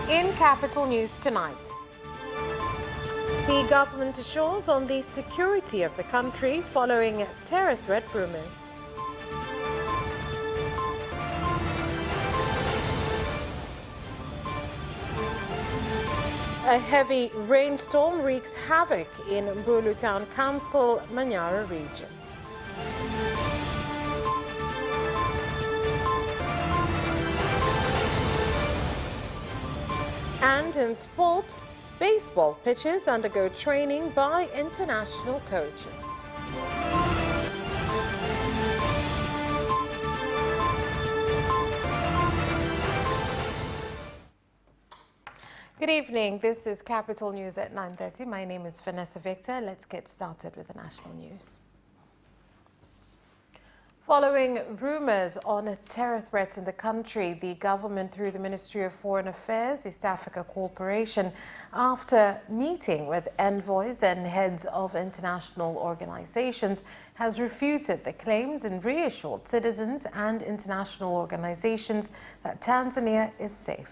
In Capital News tonight, the government assures on the security of the country following terror threat rumors. A heavy rainstorm wreaks havoc in Mbulu Town Council, Manyara region. And in sports, baseball pitchers undergo training by international coaches. Good evening. This is Capital News at 9:30. My name is Vanessa Victor. Let's get started with the national news. Following rumors on terror threats in the country, the government, through the Ministry of Foreign Affairs, East Africa Cooperation, after meeting with envoys and heads of international organizations, has refuted the claims and reassured citizens and international organizations that Tanzania is safe.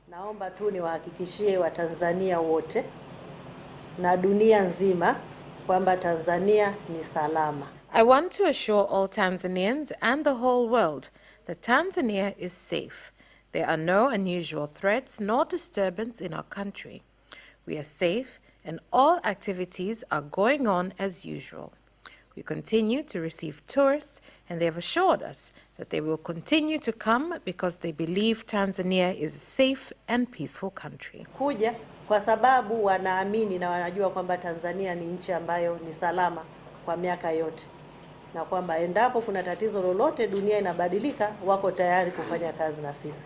Naomba tu niwahakikishie Watanzania wote na dunia nzima kwamba Tanzania ni salama. I want to assure all Tanzanians and the whole world that Tanzania is safe. There are no unusual threats nor disturbance in our country. We are safe and all activities are going on as usual. We continue to receive tourists and they have assured us that they will continue to come because they believe Tanzania is a safe and peaceful country. Kuja kwa sababu wanaamini na wanajua kwamba Tanzania ni nchi ambayo ni salama kwa miaka yote, na kwamba endapo kuna tatizo lolote dunia inabadilika, wako tayari kufanya kazi na sisi.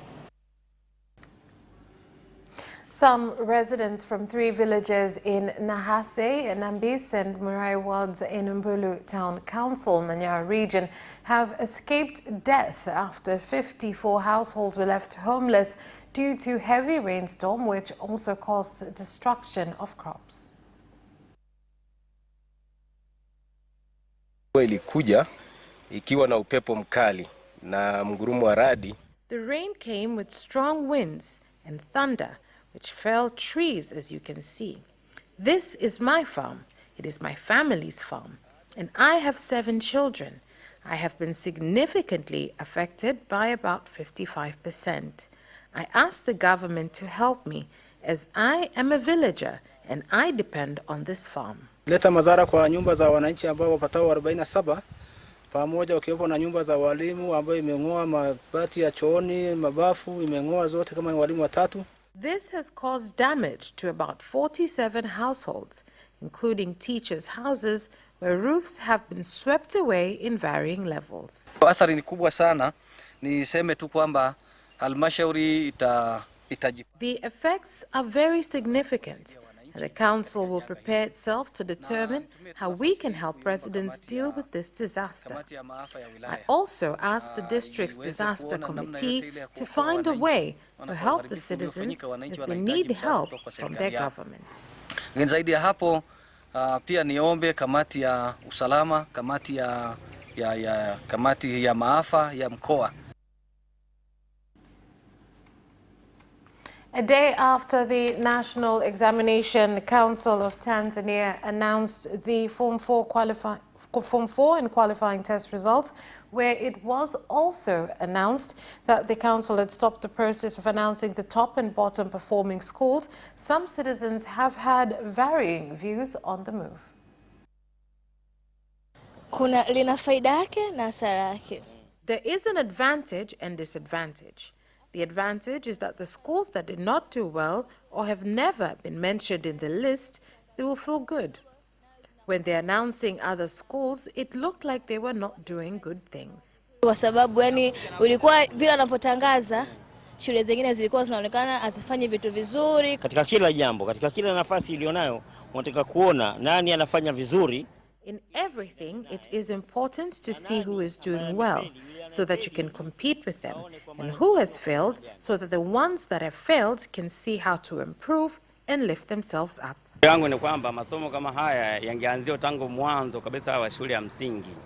Some residents from 3 villages in Nahase, Nambis and Murai wards in Mbulu Town Council, Manyara region, have escaped death after 54 households were left homeless due to heavy rainstorm, which also caused destruction of crops. Ilikuja ikiwa na upepo mkali na mgurumo wa radi. The rain came with strong winds and thunder, which felled trees, as you can see. This is my farm. It is my family's farm. And I have 7 children. I have been significantly affected by about 55%. I asked the government to help me as I am a villager and I depend on this farm. Leta madhara kwa nyumba za wananchi ambao wapatao 47 pamoja ukiwepo na nyumba za walimu ambao imeng'oa mabati ya chooni, mabafu imeng'oa zote kama walimu 3. This has caused damage to about 47 households, including teachers' houses, where roofs have been swept away in varying levels. Athari ni kubwa sana, niseme tu kwamba halmashauri The effects are very significant, and the council will prepare itself to determine how we can help residents deal with this disaster. I also asked the district's disaster committee to find a way to help the citizens as they need help from their government. Zaidi ya hapo, pia niombe kamati ya usalama, kamati ya maafa ya mkoa. A day after the National Examination Council of Tanzania announced the Form 4 and qualifying test results, where it was also announced that the council had stopped the process of announcing the top and bottom performing schools, some citizens have had varying views on the move. There is an advantage and disadvantage. The advantage is that the schools that did not do well or have never been mentioned in the list, they will feel good. When they're announcing other schools, it looked like they were not doing good things. Kwa sababu ulikuwa vile anavyotangaza shule zingine zilikuwa zinaonekana asifanye vitu vizuri. Katika kila jambo, katika kila nafasi ilionayo, unataka kuona nani anafanya vizuri. In everything, it is important to see who is doing well, so that you can compete with them, and who has failed, so that the ones that have failed can see how to improve and lift themselves up. Yangu ni kwamba masomo kama haya yangeanzia tangu mwanzo kabisa wa shule ya msingi.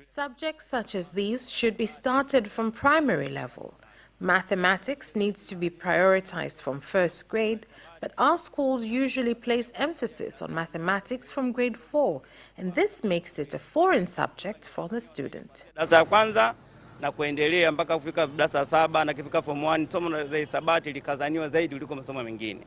Subjects such as these should be started from primary level. Mathematics needs to be prioritized from first grade, but our schools usually place emphasis on mathematics from grade 4, and this makes it a foreign subject for the student. Darasa kwanza na kuendelea mpaka kufika darasa 7 na kifika form 1 somo la hisabati likazaniwa zaidi kuliko masomo mengine.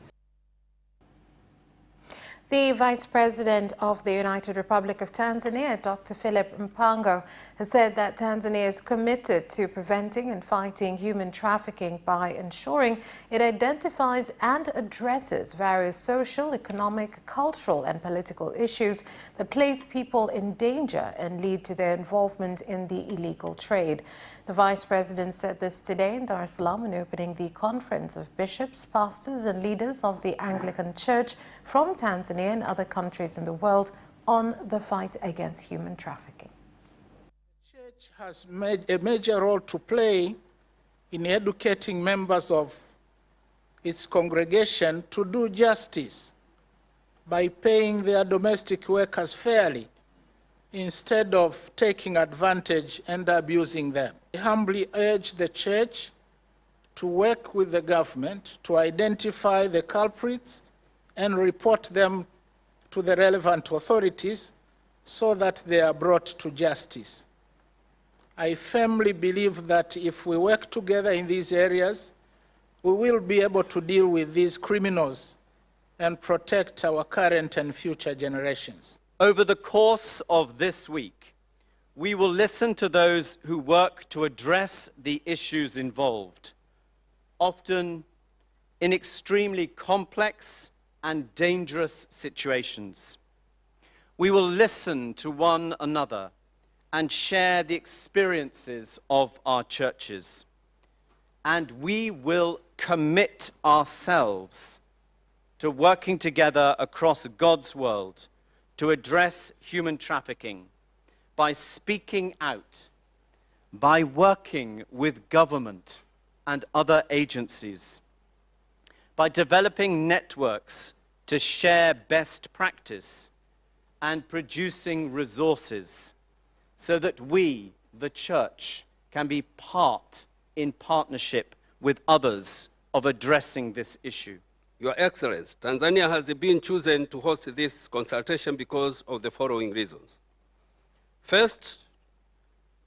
The Vice President of the United Republic of Tanzania, Dr. Philip Mpango, has said that Tanzania is committed to preventing and fighting human trafficking by ensuring it identifies and addresses various social, economic, cultural and political issues that place people in danger and lead to their involvement in the illegal trade. The Vice President said this today in Dar es Salaam when opening the conference of bishops, pastors and leaders of the Anglican Church from Tanzania and other countries in the world on the fight against human trafficking. The Church has made a major role to play in educating members of its congregation to do justice by paying their domestic workers fairly instead of taking advantage and abusing them. I humbly urge the Church to work with the government to identify the culprits and report them to the relevant authorities so that they are brought to justice. I firmly believe that if we work together in these areas, we will be able to deal with these criminals and protect our current and future generations. Over the course of this week, we will listen to those who work to address the issues involved, often in extremely complex and dangerous situations. We will listen to one another and share the experiences of our churches. And we will commit ourselves to working together across God's world to address human trafficking by speaking out, by working with government and other agencies, by developing networks to share best practice and producing resources so that we, the Church, can be part in partnership with others of addressing this issue. Your Excellency, Tanzania has been chosen to host this consultation because of the following reasons. First,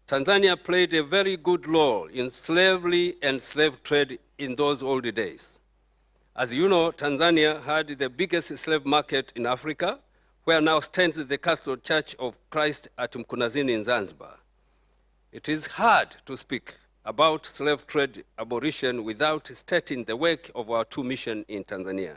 Tanzania played a very good role in slavery and slave trade in those old days. As you know, Tanzania had the biggest slave market in Africa, where now stands the Catholic Church of Christ at Mkunazini in Zanzibar. It is hard to speak about slave trade abolition without stating the work of our two missions in Tanzania.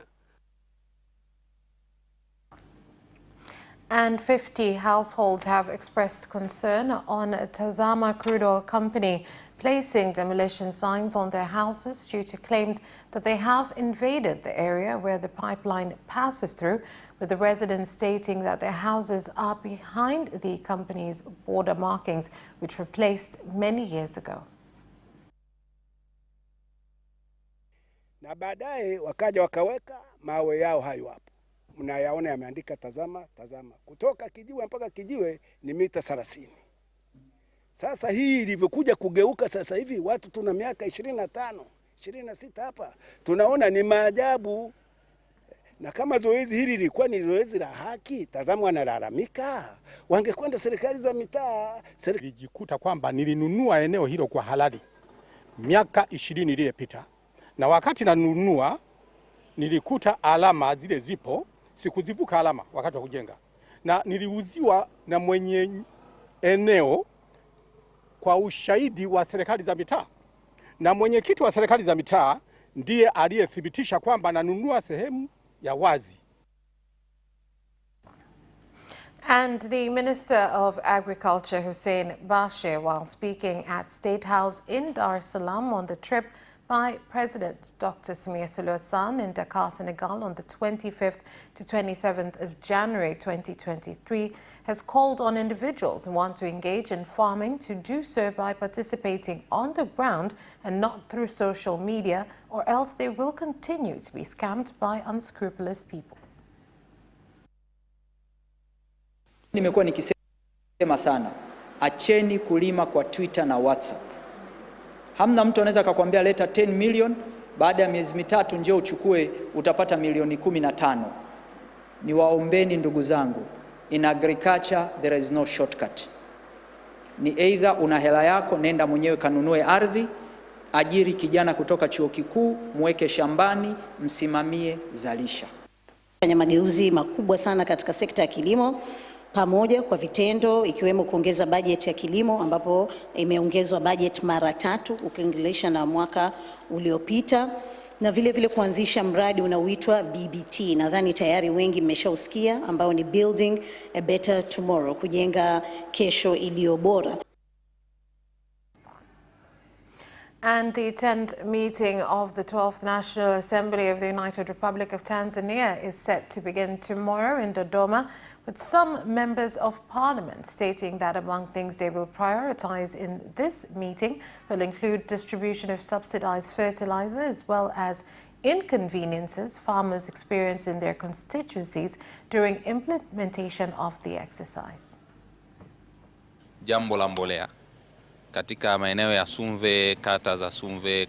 And 50 households have expressed concern on Tazama Crude Oil Company placing demolition signs on their houses due to claims that they have invaded the area where the pipeline passes through, with the residents stating that their houses are behind the company's border markings, which were placed many years ago. Na baadaye wakaja wakaweka mawe yao hayo hapo. Mnayaona yameandika Tazama, Tazama. Kutoka kijiwe mpaka kijiwe ni mita 30. Sasa hii ilivyokuja kugeuka sasa hivi watu tuna miaka 25, 26 hapa. Tunaona ni maajabu. Na kama zoezi hili lilikuwa ni zoezi la haki, Tazama wanalalamika, wangekwenda serikali za mitaa. Nilijikuta kwamba nilinunua eneo hilo kwa halali miaka 20 iliyopita. Na wakati nanunua nilikuta alama zile zipo, sikuzivuka alama wakati wa kujenga. Na niliuziwa na mwenye eneo kwa ushahidi wa serikali za mitaa. Na mwenyekiti wa serikali za mitaa ndiye aliyethibitisha kwamba nanunua sehemu ya wazi. And the Minister of Agriculture, Hussein Bashir, while speaking at State House in Dar es Salaam on the trip by President Dr. Samia Suluhu Hassan in Dakar, Senegal on the 25th to 27th of January 2023, has called on individuals who want to engage in farming to do so by participating on the ground and not through social media, or else they will continue to be scammed by unscrupulous people. Nimekuwa nikisema sana, acheni kulima kwa Twitter na WhatsApp. Hamna mtu anaweza akakwambia leta 10 million, baada ya miezi mitatu njoo uchukue utapata milioni 15. Ni waombeni ndugu zangu, in agriculture there is no shortcut. Ni either una hela yako, nenda mwenyewe kanunue ardhi, ajiri kijana kutoka chuo kikuu, mweke shambani, msimamie, zalisha. Fanya mageuzi makubwa sana katika sekta ya kilimo pamoja kwa vitendo, ikiwemo kuongeza bajeti ya kilimo ambapo imeongezwa bajeti mara 3 ukilinganisha na mwaka uliopita, na vile vile kuanzisha mradi unaoitwa BBT, nadhani tayari wengi mmeshausikia, ambao ni Building a Better Tomorrow, kujenga kesho iliyo bora. And the 10th meeting of the 12th National Assembly of the United Republic of Tanzania is set to begin tomorrow in Dodoma, with some members of parliament stating that among things they will prioritize in this meeting will include distribution of subsidized fertilizer, as well as inconveniences farmers experience in their constituencies during implementation of the exercise. Jambo la mbolea katika maeneo ya Sumve,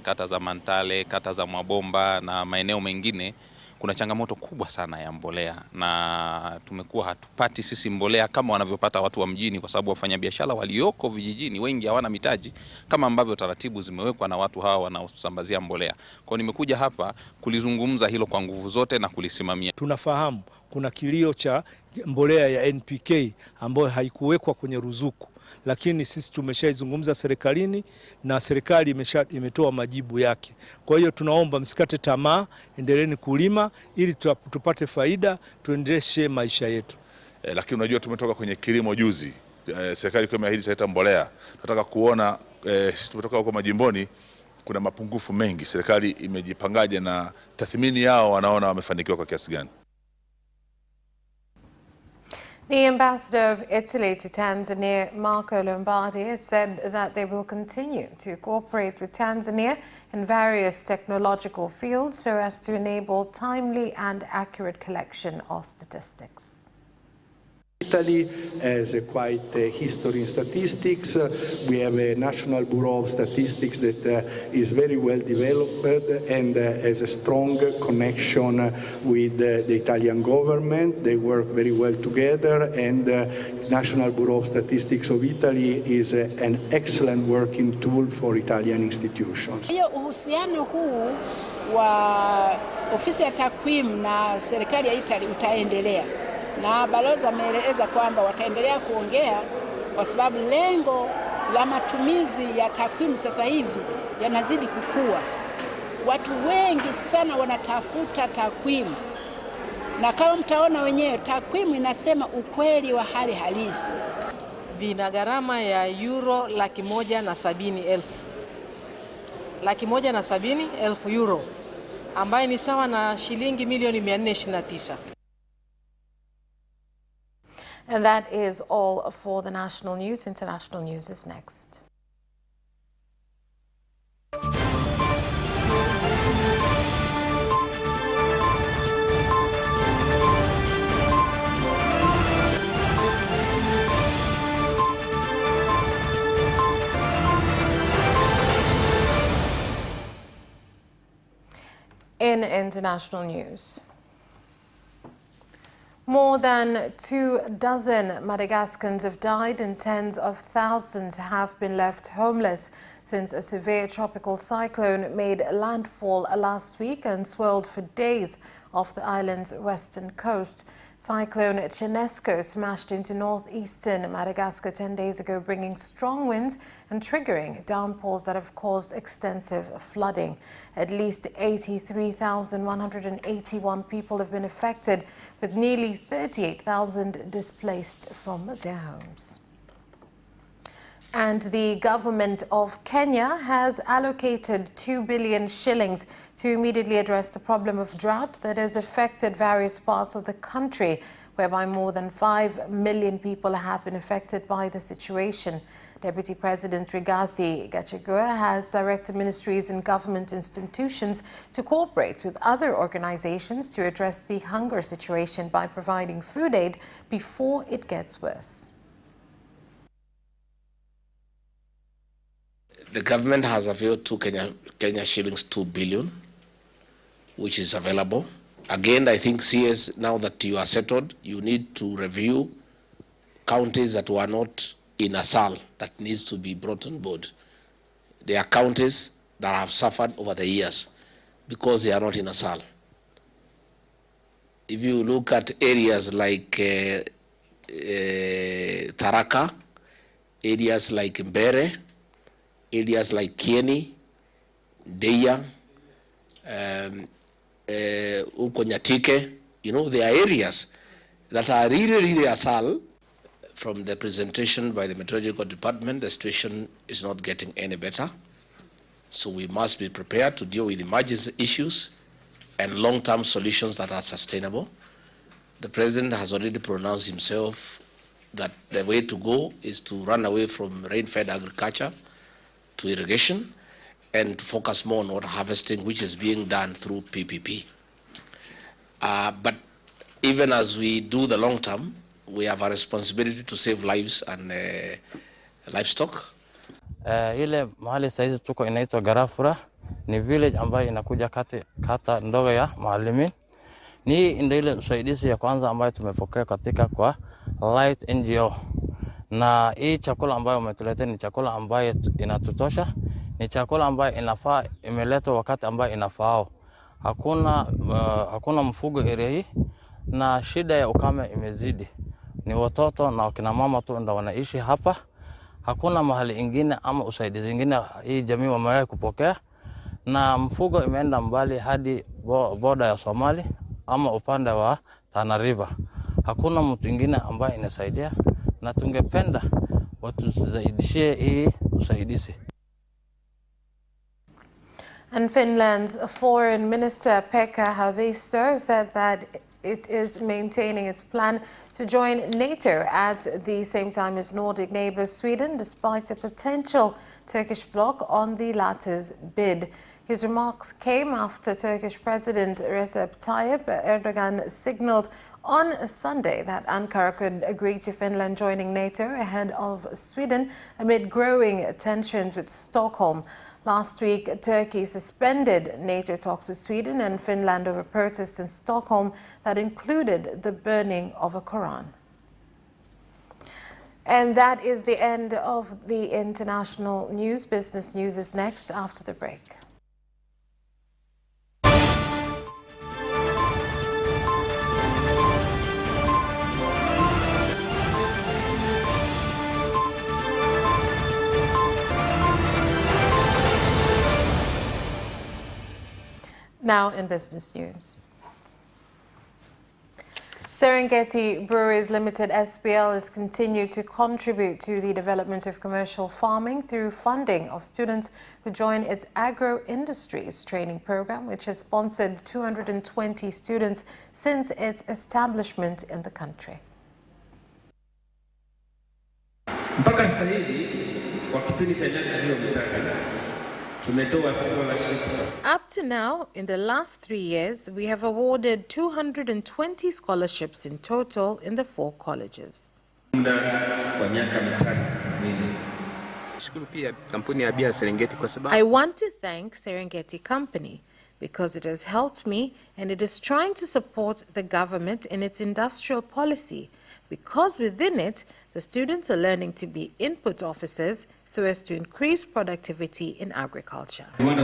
kata za Mantale, kata za Mwabomba na maeneo mengine, kuna changamoto kubwa sana ya mbolea, na tumekuwa hatupati sisi mbolea kama wanavyopata watu wa mjini, kwa sababu wafanyabiashara walioko vijijini wengi hawana mitaji kama ambavyo taratibu zimewekwa na watu hawa wanaosambazia mbolea. Kwa nimekuja hapa kulizungumza hilo kwa nguvu zote na kulisimamia. Tunafahamu kuna kilio cha mbolea ya NPK ambayo haikuwekwa kwenye ruzuku, lakini sisi tumeshaizungumza serikalini na serikali imetoa majibu yake. Kwa hiyo tunaomba msikate tamaa, endeleeni kulima ili tupate faida, tuendeleshe maisha yetu. Lakini unajua tumetoka kwenye kilimo juzi. Serikali kwa imeahidi italeta mbolea. Tunataka kuona tumetoka huko majimboni kuna mapungufu mengi. Serikali imejipangaje na tathmini yao wanaona wamefanikiwa kwa kiasi gani? The ambassador of Italy to Tanzania, Marco Lombardi, has said that they will continue to cooperate with Tanzania in various technological fields so as to enable timely and accurate collection of statistics. Italy has quite a history in statistics. We have a National Bureau of Statistics that is very well developed and has a strong connection with the Italian government. They work very well together, and National Bureau of Statistics of Italy is an excellent working tool for Italian institutions. Hiyo uhusiano huu wa ofisi ya takwimu na serikali ya Italy utaendelea. Na balozi ameeleza kwamba wataendelea kuongea kwa sababu lengo la matumizi ya takwimu sasa hivi yanazidi kukua. Watu wengi sana wanatafuta takwimu. Na kama mtaona wenyewe, takwimu inasema ukweli wa hali halisi. Vina gharama ya euro 170,000. 170,000 euro, ambayo ni sawa na shilingi milioni 429. And that is all for the national news. International news is next. In international news, more than 24 Madagascans have died and tens of thousands have been left homeless since a severe tropical cyclone made landfall last week and swirled for days off the island's western coast. Cyclone Chinesco smashed into northeastern Madagascar 10 days ago, bringing strong winds and triggering downpours that have caused extensive flooding. At least 83,181 people have been affected, with nearly 38,000 displaced from their homes. And the government of Kenya has allocated 2 billion shillings to immediately address the problem of drought that has affected various parts of the country, whereby more than 5 million people have been affected by the situation. Deputy President Rigathi Gachagua has directed ministries and government institutions to cooperate with other organizations to address the hunger situation by providing food aid before it gets worse. The government has availed Kenya shillings 2 billion, which is available. Again, I think CS, now that you are settled, you need to review counties that were not in a SAL that needs to be brought on board. There are counties that have suffered over the years because they are not in a SAL. If you look at areas like Tharaka, areas like Mbere, areas like Kieni, Deya, Ukonyatike, you know, there are areas that are really asal. From the presentation by the Meteorological Department, the situation is not getting any better. So we must be prepared to deal with emergency issues and long-term solutions that are sustainable. The President has already pronounced himself that the way to go is to run away from rain-fed agriculture to irrigation and to focus more on water harvesting, which is being done through PPP. But even as we do the long term, we have a responsibility to save lives and livestock. Ile mahali saizi tuko inaitwa Garafura, ni village ambayo inakuja kata ndogo ya Maalimin. Ni ndio ile usaidizi ya kwanza ambayo tumepokea katika kwa Light NGO. Na hii chakula ambayo umetuletea ni chakula ambayo inatutosha, ni chakula ambayo inafaa, imeletwa wakati ambayo inafaa. Hakuna mfugo area hii, na shida ya ukame imezidi. Ni watoto na wakina mama tu ndio wanaishi hapa. Hakuna mahali ingine ama usaidizi ingine hii jamii wamewahi kupokea, na mfugo imeenda mbali hadi boda ya Somali ama upande wa Tana River. Hakuna mtu ingine ambaye inasaidia, na tungependa watuzaidishie hii usaidizi. And Finland's Foreign Minister Pekka Haavisto said that it is maintaining its plan to join NATO at the same time as Nordic neighbor Sweden, despite a potential Turkish bloc on the latter's bid. His remarks came after Turkish President Recep Tayyip Erdogan signaled on Sunday that Ankara could agree to Finland joining NATO ahead of Sweden amid growing tensions with Stockholm. Last week, Turkey suspended NATO talks with Sweden and Finland over protests in Stockholm that included the burning of a Quran. And that is the end of the international news. Business news is next after the break. Now in business news. Serengeti Breweries Limited SPL has continued to contribute to the development of commercial farming through funding of students who join its agro-industries training program, which has sponsored 220 students since its establishment in the country. Up to now, in the last 3 years, we have awarded 220 scholarships in total in the 4 colleges. I want to thank Serengeti Company because it has helped me and it is trying to support the government in its industrial policy, because within it, the students are learning to be input officers so as to increase productivity in agriculture. The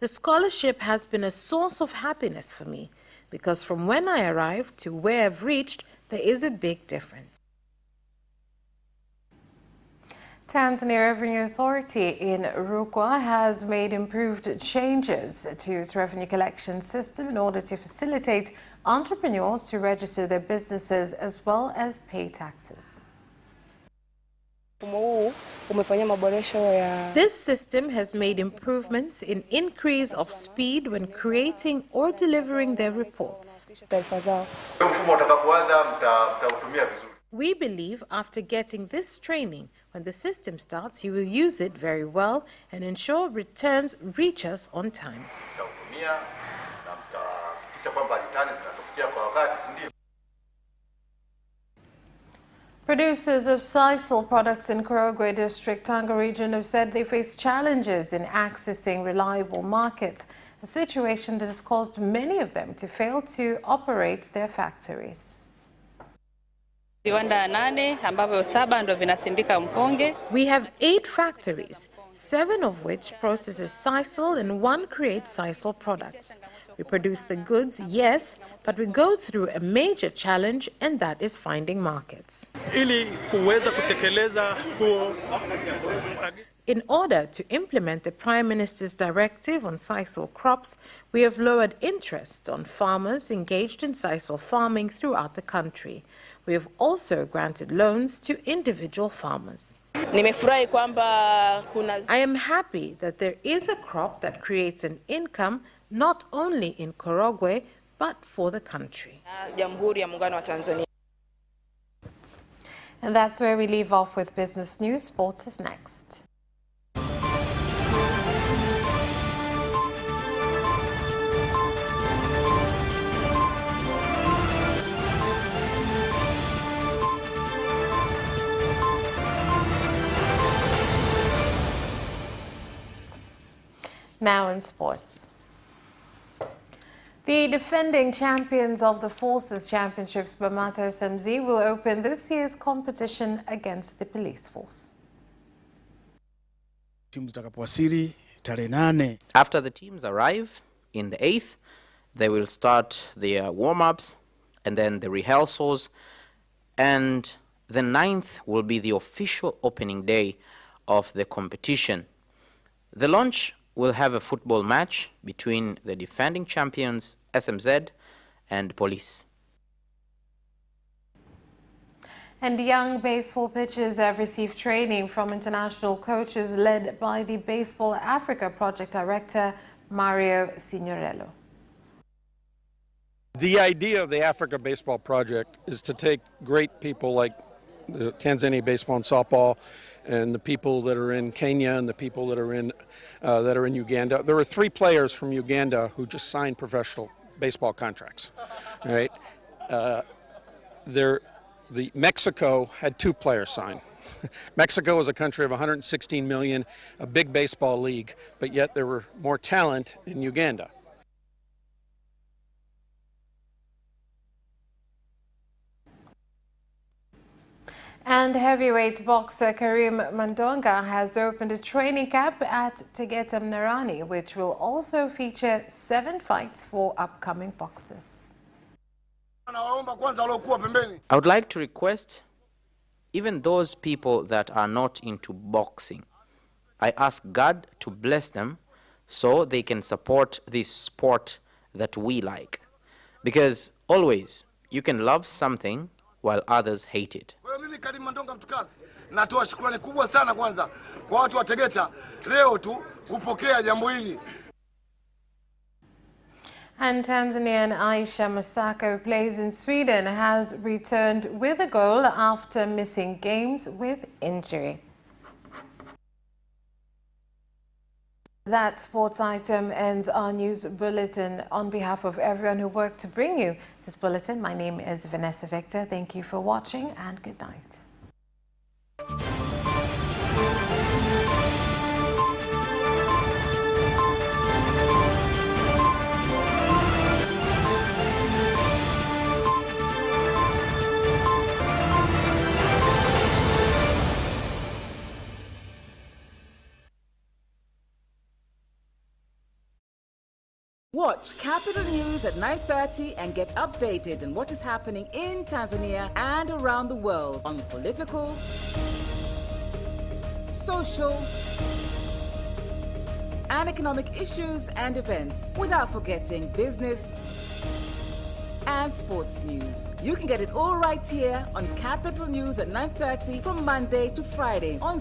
scholarship has been a source of happiness for me because from when I arrived to where I've reached, there is a big difference. Tanzania Revenue Authority in Rukwa has made improved changes to its revenue collection system in order to facilitate entrepreneurs to register their businesses as well as pay taxes. This system has made improvements in increase of speed when creating or delivering their reports. We believe after getting this training, when the system starts, you will use it very well and ensure returns reach us on time. Producers of sisal products in Korogwe District, Tanga region have said they face challenges in accessing reliable markets, a situation that has caused many of them to fail to operate their factories. We have 8 factories, 7 of which processes sisal and 1 creates sisal products. We produce the goods, yes, but we go through a major challenge, and that is finding markets. In order to implement the Prime Minister's directive on sisal crops, we have lowered interest on farmers engaged in sisal farming throughout the country. We have also granted loans to individual farmers. I am happy that there is a crop that creates an income not only in Korogwe, but for the country. And that's where we leave off with business news. Sports is next. Now in sports. The defending champions of the Forces Championships, Bamata SMZ, will open this year's competition against the police force. After the teams arrive in the 8th, they will start their warm-ups and then the rehearsals, and the 9th will be the official opening day of the competition. The launch will have a football match between the defending champions, SMZ, and police. And young baseball pitchers have received training from international coaches led by the Baseball Africa Project Director, Mario Signorello. The idea of the Africa Baseball Project is to take great people like the Tanzania baseball and softball, and the people that are in Kenya and the people that are in Uganda. There were 3 players from Uganda who just signed professional baseball contracts. All right, Mexico had 2 players sign. Mexico is a country of 116 million, a big baseball league, but yet there were more talent in Uganda. And heavyweight boxer Karim Mandonga has opened a training camp at Tegeta Mnarani, which will also feature 7 fights for upcoming boxers. I would like to request even those people that are not into boxing, I ask God to bless them so they can support this sport that we like. Because always you can love something while others hate it. Mimi Karim Mandonga mtukazi, natoa shukrani kubwa sana kwanza kwa watu wa Tegeta leo tu kupokea jambo hili. And Tanzanian Aisha Masaka, who plays in Sweden, has returned with a goal after missing games with injury. That sports item ends our news bulletin. On behalf of everyone who worked to bring you this bulletin, my name is Vanessa Victor. Thank you for watching and good night. Watch Capital News at 9:30 and get updated on what is happening in Tanzania and around the world on political, social, and economic issues and events, without forgetting business and sports news. You can get it all right here on Capital News at 9:30 from Monday to Friday on